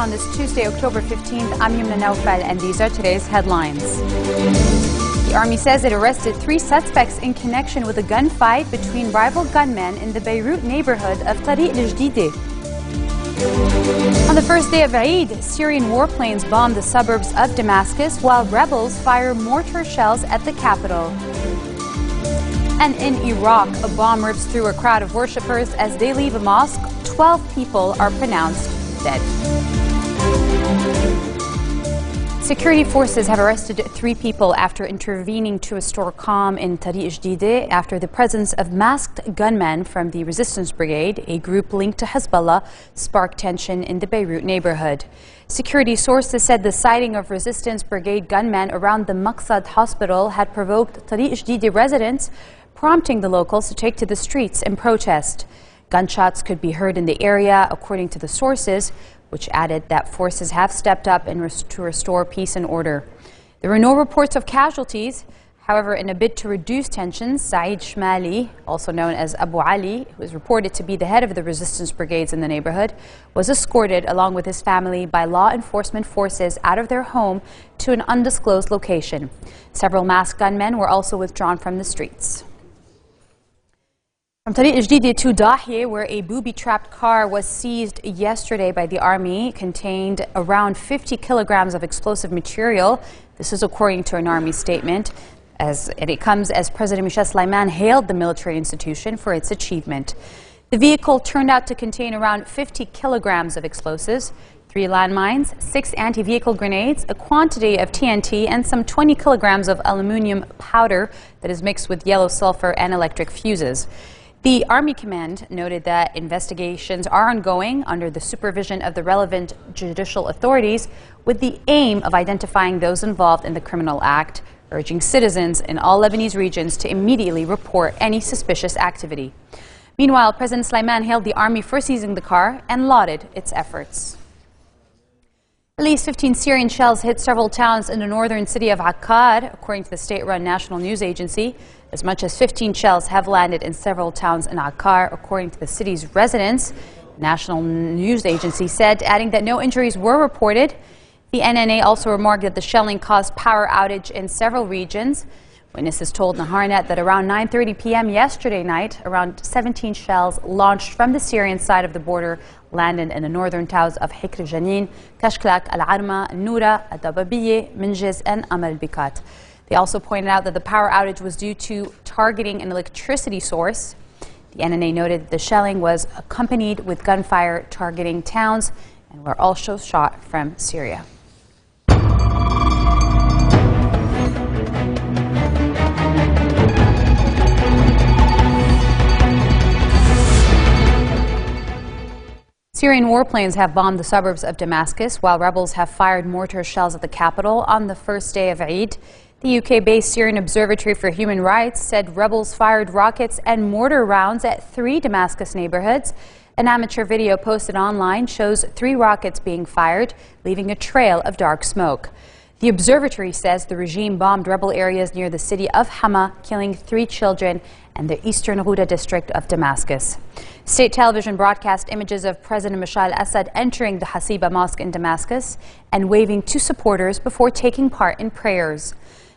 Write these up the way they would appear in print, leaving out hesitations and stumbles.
on this Tuesday, October 15th. I'm Yumna Naufal, and these are today's headlines. The Army says it arrested 3 suspects in connection with a gunfight between rival gunmen in the Beirut neighborhood of Tariq al-Jadideh. On the first day of Eid, Syrian warplanes bombed the suburbs of Damascus while rebels fire mortar shells at the capital. And in Iraq, a bomb rips through a crowd of worshippers as they leave a mosque. 12 people are pronounced dead. Security forces have arrested 3 people after intervening to restore calm in Tariq al-Jadideh after the presence of masked gunmen from the Resistance Brigade, a group linked to Hezbollah, sparked tension in the Beirut neighborhood. Security sources said the sighting of Resistance Brigade gunmen around the Maqsad hospital had provoked Tariq al-Jadideh residents, prompting the locals to take to the streets in protest. Gunshots could be heard in the area, according to the sources, which added that forces have stepped up to restore peace and order. There were no reports of casualties. However, in a bid to reduce tensions, Saeed Shmali, also known as Abu Ali, who is reported to be the head of the resistance brigades in the neighborhood, was escorted along with his family by law enforcement forces out of their home to an undisclosed location. Several masked gunmen were also withdrawn from the streets. From Tariq al-Jadideh to Dahieh, where a booby-trapped car was seized yesterday by the Army, contained around 50 kilograms of explosive material. This is according to an Army statement. It comes as President Michel Sulaiman hailed the military institution for its achievement. The vehicle turned out to contain around 50 kilograms of explosives, 3 landmines, 6 anti-vehicle grenades, a quantity of TNT, and some 20 kilograms of aluminum powder that is mixed with yellow sulfur and electric fuses. The Army Command noted that investigations are ongoing under the supervision of the relevant judicial authorities with the aim of identifying those involved in the criminal act, urging citizens in all Lebanese regions to immediately report any suspicious activity. Meanwhile, President Sulaiman hailed the Army for seizing the car and lauded its efforts. At least 15 Syrian shells hit several towns in the northern city of Akkad, according to the state-run national news agency. As much as 15 shells have landed in several towns in Akkad, according to the city's residents. The national news agency said, adding that no injuries were reported. The NNA also remarked that the shelling caused power outage in several regions. Witnesses told Naharnet that around 9:30 p.m. yesterday night, around 17 shells launched from the Syrian side of the border landed in the northern towns of Hikr Janin, Kashklak, Al-Arma, Noura, Al-Dababiyeh, Minjiz, and Amal Bikat. They also pointed out that the power outage was due to targeting an electricity source. The NNA noted that the shelling was accompanied with gunfire targeting towns and were also shot from Syria. Syrian warplanes have bombed the suburbs of Damascus while rebels have fired mortar shells at the capital on the first day of Eid. The UK-based Syrian Observatory for Human Rights said rebels fired rockets and mortar rounds at 3 Damascus neighborhoods. An amateur video posted online shows 3 rockets being fired, leaving a trail of dark smoke. The observatory says the regime bombed rebel areas near the city of Hama, killing 3 children and the eastern Ghouta district of Damascus. State television broadcast images of President Bashar al-Assad entering the Hasiba Mosque in Damascus and waving to supporters before taking part in prayers.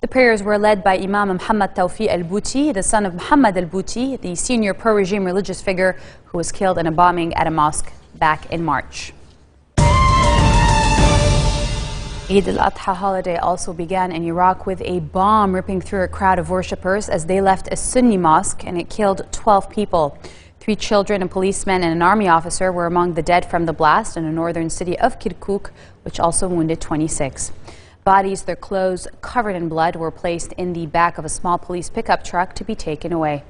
The prayers were led by Imam Muhammad Tawfiq al-Bouti, the son of Muhammad al-Bouti, the senior pro-regime religious figure who was killed in a bombing at a mosque back in March. Eid al-Adha holiday also began in Iraq with a bomb ripping through a crowd of worshippers as they left a Sunni mosque, and it killed 12 people. 3 children, a policeman, and an army officer were among the dead from the blast in the northern city of Kirkuk, which also wounded 26. Bodies, their clothes covered in blood, were placed in the back of a small police pickup truck to be taken away.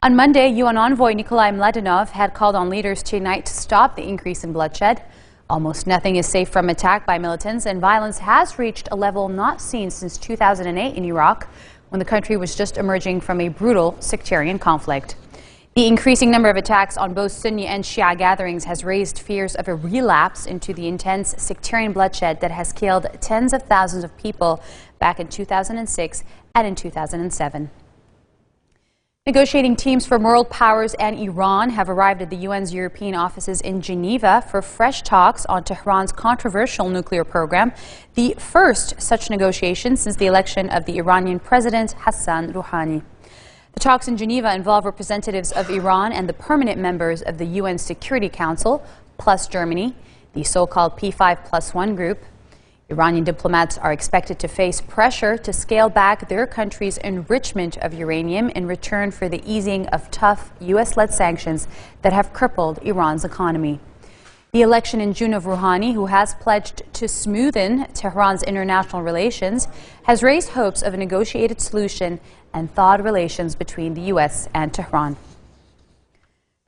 On Monday, UN envoy Nikolai Mladenov had called on leaders to unite to stop the increase in bloodshed. Almost nothing is safe from attack by militants, and violence has reached a level not seen since 2008 in Iraq, when the country was just emerging from a brutal sectarian conflict. The increasing number of attacks on both Sunni and Shia gatherings has raised fears of a relapse into the intense sectarian bloodshed that has killed tens of thousands of people back in 2006 and in 2007. Negotiating teams from world powers and Iran have arrived at the UN's European offices in Geneva for fresh talks on Tehran's controversial nuclear program, the first such negotiation since the election of the Iranian President Hassan Rouhani. The talks in Geneva involve representatives of Iran and the permanent members of the UN Security Council, plus Germany, the so-called P5+1 group. Iranian diplomats are expected to face pressure to scale back their country's enrichment of uranium in return for the easing of tough U.S.-led sanctions that have crippled Iran's economy. The election in June of Rouhani, who has pledged to smoothen Tehran's international relations, has raised hopes of a negotiated solution and thawed relations between the U.S. and Tehran.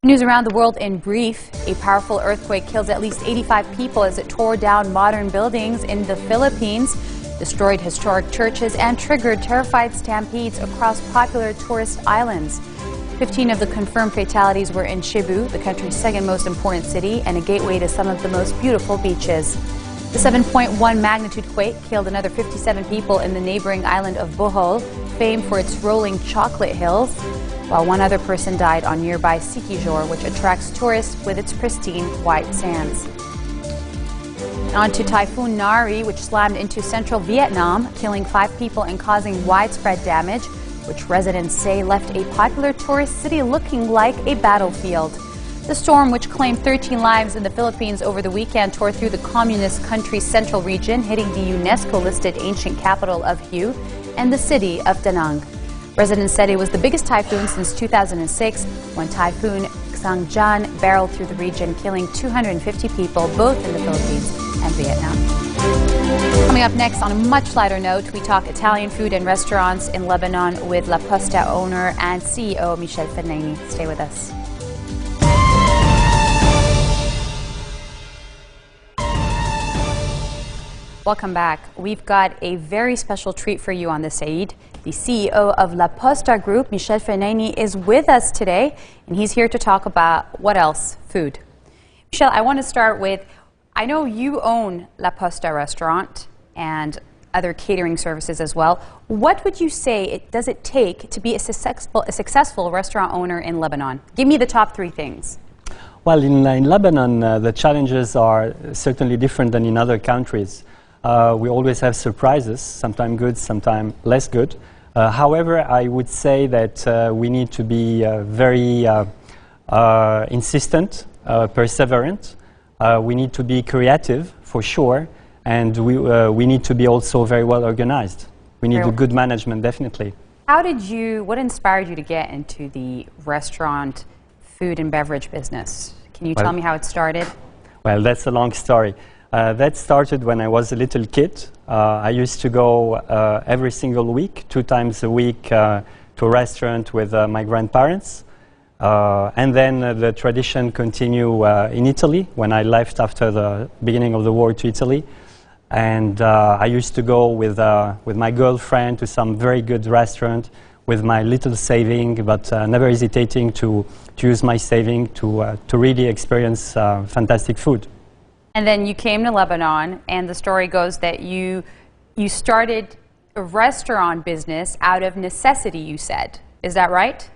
News around the world in brief. A powerful earthquake killed at least 85 people as it tore down modern buildings in the Philippines, destroyed historic churches, and triggered terrified stampedes across popular tourist islands. 15 of the confirmed fatalities were in Cebu, the country's second most important city and a gateway to some of the most beautiful beaches. The 7.1 magnitude quake killed another 57 people in the neighboring island of Bohol, famed for its rolling chocolate hills, while one other person died on nearby Sikijor, which attracts tourists with its pristine white sands. On to Typhoon Nari, which slammed into central Vietnam, killing 5 people and causing widespread damage, which residents say left a popular tourist city looking like a battlefield. The storm, which claimed 13 lives in the Philippines over the weekend, tore through the communist country's central region, hitting the UNESCO-listed ancient capital of Hue and the city of Da Nang. Residents said it was the biggest typhoon since 2006, when Typhoon Xiangjan barreled through the region, killing 250 people, both in the Philippines and Vietnam. Coming up next, on a much lighter note, we talk Italian food and restaurants in Lebanon with La Posta owner and CEO Michel Fenaini. Stay with us. Welcome back. We've got a very special treat for you on this Eid. The CEO of La Posta Group, Michel Fenaini, is with us today, and he's here to talk about what else? Food. Michel, I want to start with, I know you own La Posta restaurant and other catering services as well. What would you say does it take to be a successful restaurant owner in Lebanon? Give me the top 3 things. Well, in Lebanon, the challenges are certainly different than in other countries. We always have surprises, sometimes good, sometimes less good. However, I would say that we need to be very insistent, perseverant. We need to be creative, for sure, and we need to be also very well organized. We need a good management, definitely. What inspired you to get into the restaurant, food and beverage business? Can you tell me how it started? Well, that's a long story. That started when I was a little kid. I used to go every single week, 2 times a week, to a restaurant with my grandparents. And then the tradition continued in Italy when I left after the beginning of the war to Italy. And I used to go with my girlfriend to some very good restaurant with my little saving, but never hesitating to use my saving to really experience fantastic food. And then you came to Lebanon, and the story goes that you started a restaurant business out of necessity, you said. Is that right?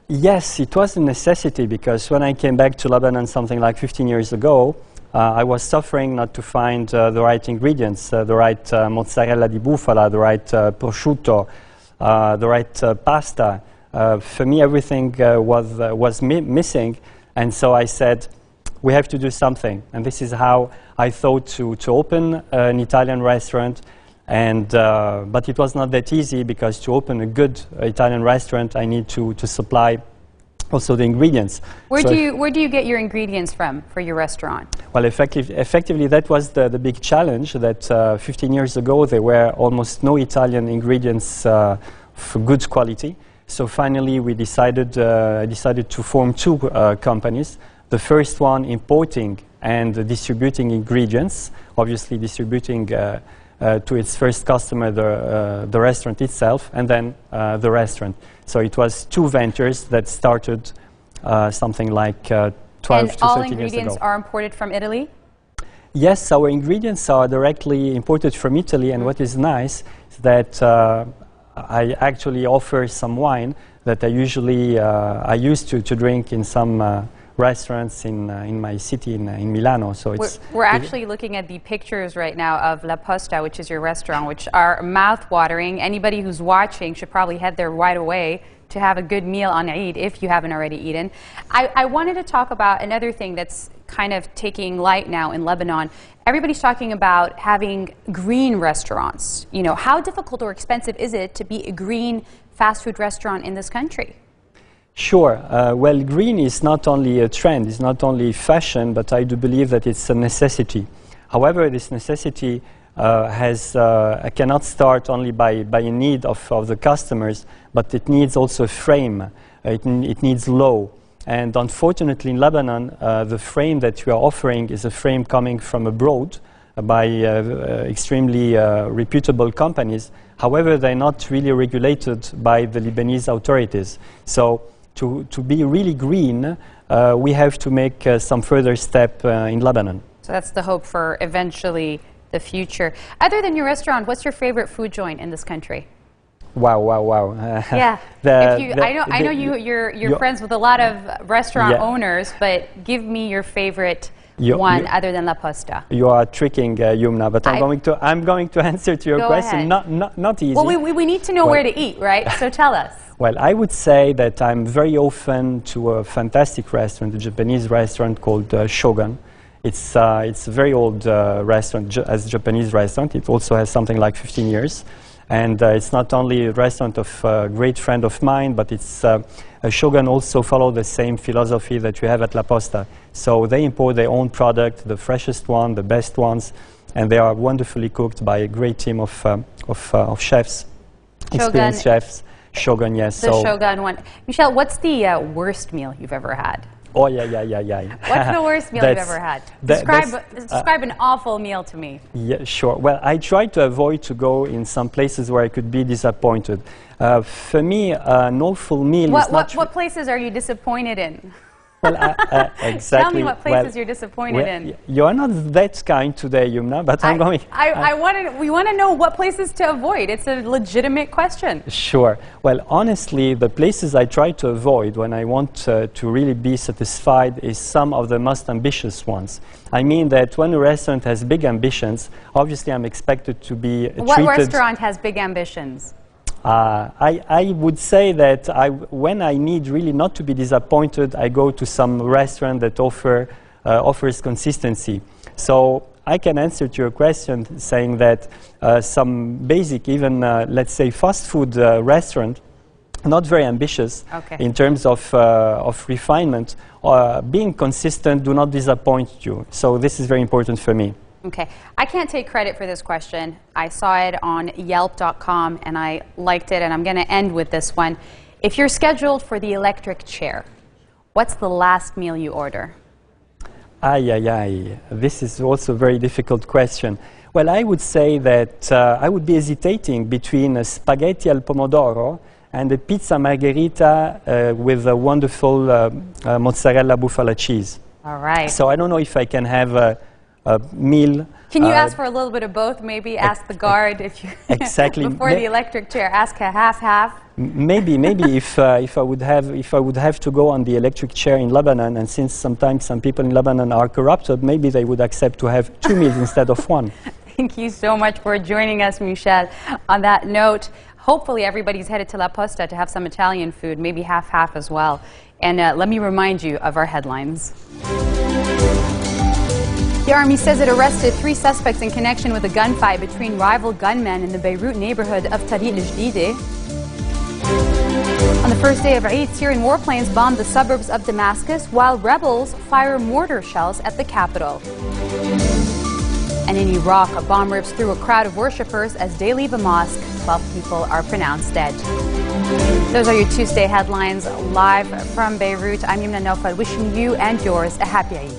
Yes, it was a necessity, because when I came back to Lebanon something like 15 years ago, I was suffering not to find the right ingredients, the right mozzarella di bufala, the right prosciutto, the right pasta. For me, everything was missing, and so I said, we have to do something. And this is how I thought to open an Italian restaurant. And but it was not that easy, because to open a good Italian restaurant, I need to supply also the ingredients. Where do you get your ingredients from for your restaurant? Well, effectively, that was the big challenge. That 15 years ago, there were almost no Italian ingredients for good quality. So finally, we decided to form 2 companies. The first one importing and distributing ingredients, obviously distributing to its first customer, the restaurant itself, and then the restaurant. So it was 2 ventures that started something like 12 to 13 years ago. And all ingredients are imported from Italy? Yes, our ingredients are directly imported from Italy, and what is nice is that I actually offer some wine that I used to drink in some restaurants in my city in Milano. So we're actually looking at the pictures right now of La Posta, which is your restaurant, which are mouth-watering. Anybody who's watching should probably head there right away to have a good meal on Eid if you haven't already eaten. I wanted to talk about another thing that's kind of taking light now in Lebanon. Everybody's talking about having green restaurants. You know, how difficult or expensive is it to be a green fast food restaurant in this country? Sure. Well, green is not only a trend, it's not only fashion, but I do believe that it's a necessity. However, this necessity cannot start only by a need of the customers, but it needs also a frame. It needs law. And unfortunately, in Lebanon, the frame that we are offering is a frame coming from abroad by extremely reputable companies. However, they're not really regulated by the Lebanese authorities. So to be really green, we have to make some further step in Lebanon. So that's the hope for eventually the future. Other than your restaurant, what's your favorite food joint in this country? Wow, wow, wow. Yeah. I know you're friends with a lot of restaurant owners, but give me your favorite one other than La Posta. You are tricking Yumna, but I'm going to answer to your question. Not easy. Well, we need to know where to eat, right? So tell us. Well, I would say that I'm very often to a fantastic restaurant, a Japanese restaurant called Shogun. It's a very old restaurant as a Japanese restaurant. It also has something like 15 years. And it's not only a restaurant of a great friend of mine, but it's Shogun also follow the same philosophy that you have at La Posta. So they import their own product, the freshest one, the best ones, and they are wonderfully cooked by a great team of chefs, experienced chefs. Shogun, yes. The Shogun one. Michelle, what's the worst meal you've ever had? Oh, yeah. What's the worst meal you've ever had? Describe an awful meal to me. Yeah, sure. Well, I try to avoid to go in some places where I could be disappointed. For me, an awful meal is not... What places are you disappointed in? Well, exactly. Tell me what places you're disappointed in. You are not that kind today, Yumna, but I'm going... we want to know what places to avoid. It's a legitimate question. Sure. Well, honestly, the places I try to avoid when I want to really be satisfied is some of the most ambitious ones. I mean that when a restaurant has big ambitions, obviously I'm expected to be treated... What restaurant has big ambitions? I would say that when I need really not to be disappointed, I go to some restaurant that offers consistency. So I can answer to your question saying that some basic, even let's say fast food restaurant, not very ambitious in terms of refinement, being consistent, do not disappoint you. So this is very important for me. Okay. I can't take credit for this question. I saw it on Yelp.com and I liked it, and I'm going to end with this one. If you're scheduled for the electric chair, what's the last meal you order? This is also a very difficult question. Well, I would say that I would be hesitating between a spaghetti al pomodoro and a pizza margherita with a wonderful mozzarella bufala cheese. All right. So I don't know if I can have a meal. Can you ask for a little bit of both? Maybe ask the guard if you before the electric chair. Ask a half. Maybe if I would have to go on the electric chair in Lebanon, and since sometimes some people in Lebanon are corrupted, maybe they would accept to have 2 meals instead of 1. Thank you so much for joining us, Michel. On that note, hopefully everybody's headed to La Posta to have some Italian food, maybe half as well. And let me remind you of our headlines. The Army says it arrested 3 suspects in connection with a gunfight between rival gunmen in the Beirut neighborhood of Tariq al-Jadideh. On the first day of Eid, Syrian warplanes bombed the suburbs of Damascus while rebels fire mortar shells at the capital. And in Iraq, a bomb rips through a crowd of worshippers as they leave a mosque. 12 people are pronounced dead. Those are your Tuesday headlines live from Beirut. I'm Yumna Naufal, wishing you and yours a happy Eid.